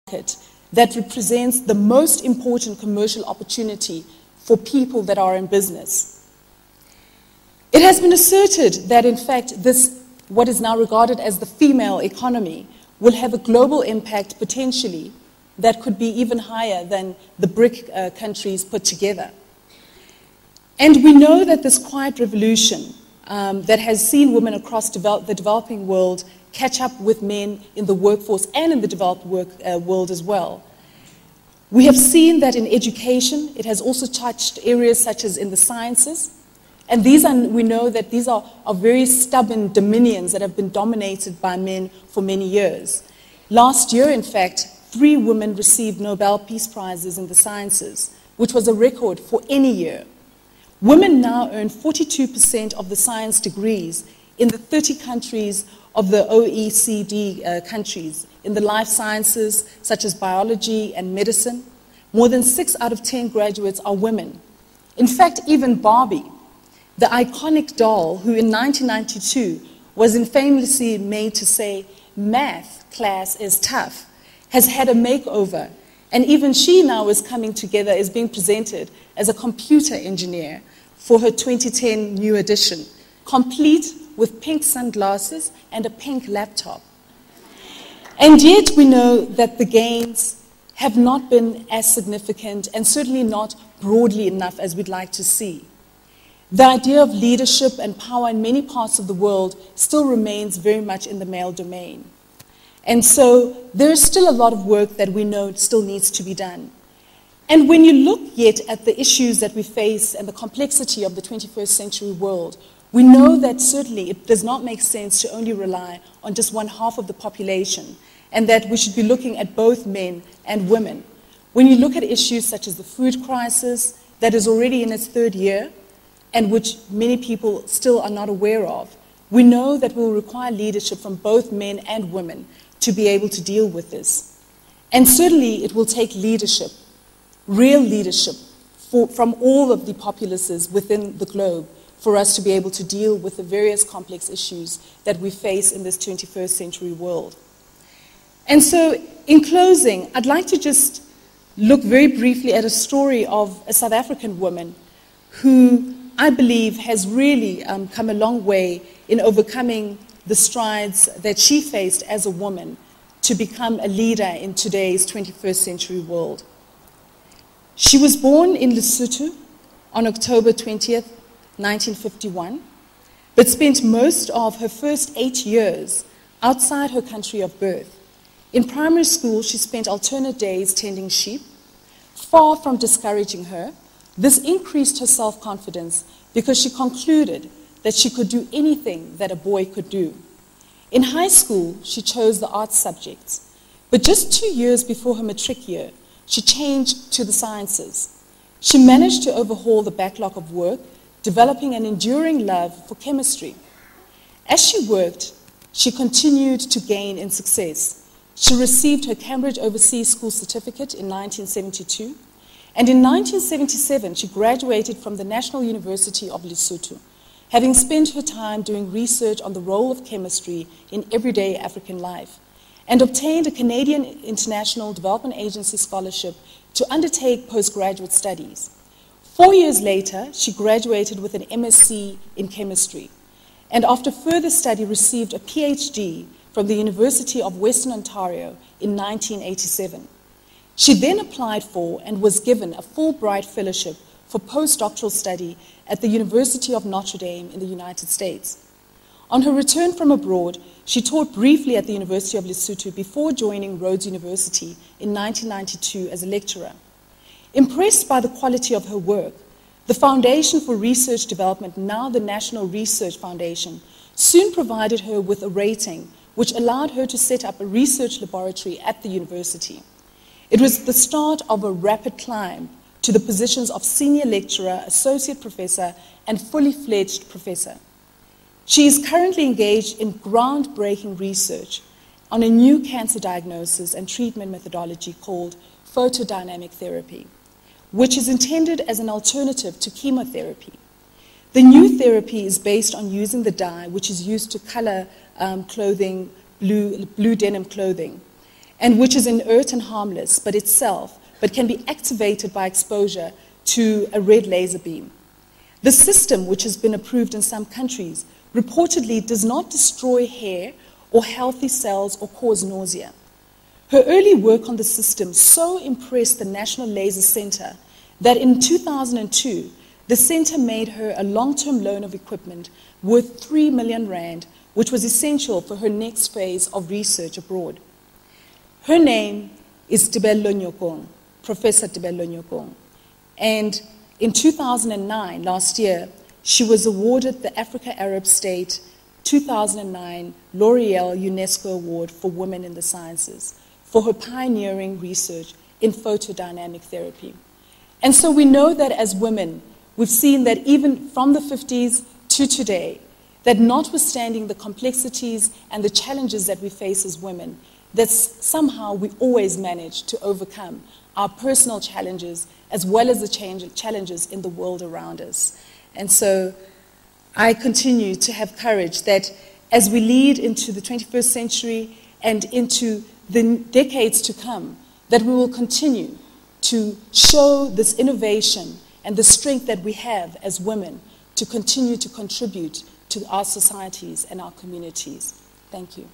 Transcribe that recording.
that represents the most important commercial opportunity for people that are in business. It has been asserted that, in fact, this, what is now regarded as the female economy, will have a global impact potentially that could be even higher than the BRIC countries put together. And we know that this quiet revolution that has seen women across the developing world catch up with men in the workforce and in the developed world as well. We have seen that in education, it has also touched areas such as in the sciences. And we know that these are very stubborn dominions that have been dominated by men for many years. Last year, in fact, 3 women received Nobel Peace Prizes in the sciences, which was a record for any year. Women now earn 42% of the science degrees in the 30 countries of the OECD countries, in the life sciences, such as biology and medicine. More than 6 out of 10 graduates are women. In fact, even Barbie, the iconic doll who in 1992 was infamously made to say, "Math class is tough," has had a makeover. And even she now is coming together, is being presented as a computer engineer for her 2010 new edition, complete with pink sunglasses and a pink laptop. And yet we know that the gains have not been as significant and certainly not broadly enough as we'd like to see. The idea of leadership and power in many parts of the world still remains very much in the male domain. And so there is still a lot of work that we know still needs to be done. And when you look yet at the issues that we face and the complexity of the 21st century world, we know that certainly it does not make sense to only rely on just one half of the population, and that we should be looking at both men and women. When you look at issues such as the food crisis that is already in its 3rd year, and which many people still are not aware of, we know that we will require leadership from both men and women to be able to deal with this. And certainly it will take leadership, real leadership, from all of the populaces within the globe for us to be able to deal with the various complex issues that we face in this 21st century world. And so, in closing, I'd like to just look very briefly at a story of a South African woman who I believe has really come a long way in overcoming the strides that she faced as a woman to become a leader in today's 21st century world. She was born in Lesotho on October 20th, 1951, but spent most of her first 8 years outside her country of birth. In primary school, she spent alternate days tending sheep. Far from discouraging her, this increased her self-confidence because she concluded that she could do anything that a boy could do. In high school, she chose the arts subjects, but just 2 years before her matric year, she changed to the sciences. She managed to overhaul the backlog of work, developing an enduring love for chemistry. As she worked, she continued to gain in success. She received her Cambridge Overseas School Certificate in 1972, and in 1977 she graduated from the National University of Lesotho, having spent her time doing research on the role of chemistry in everyday African life, and obtained a Canadian International Development Agency scholarship to undertake postgraduate studies. 4 years later, she graduated with an MSc in chemistry, and after further study received a PhD from the University of Western Ontario in 1987. She then applied for and was given a Fulbright Fellowship for postdoctoral study at the University of Notre Dame in the United States. On her return from abroad, she taught briefly at the University of Lesotho before joining Rhodes University in 1992 as a lecturer. Impressed by the quality of her work, the Foundation for Research Development, now the National Research Foundation, soon provided her with a rating which allowed her to set up a research laboratory at the university. It was the start of a rapid climb to the positions of senior lecturer, associate professor, and fully fledged professor. She is currently engaged in groundbreaking research on a new cancer diagnosis and treatment methodology called photodynamic therapy, which is intended as an alternative to chemotherapy. The new therapy is based on using the dye which is used to color clothing, blue denim clothing. and which is inert and harmless but can be activated by exposure to a red laser beam. The system, which has been approved in some countries, reportedly does not destroy hair or healthy cells or cause nausea. Her early work on the system so impressed the National Laser Center that in 2002, the center made her a long-term loan of equipment worth 3 million rand, which was essential for her next phase of research abroad. Her name is Tebello Nyokong, Professor Tebello Nyokong. And in 2009, last year, she was awarded the Africa Arab State 2009 L'Oreal UNESCO Award for Women in the Sciences for her pioneering research in photodynamic therapy. And so we know that as women, we've seen that even from the 50s to today, that notwithstanding the complexities and the challenges that we face as women, that somehow we always manage to overcome our personal challenges as well as the challenges in the world around us. And so I continue to have courage that as we lead into the 21st century and into the decades to come, that we will continue to show this innovation and the strength that we have as women to continue to contribute to our societies and our communities. Thank you.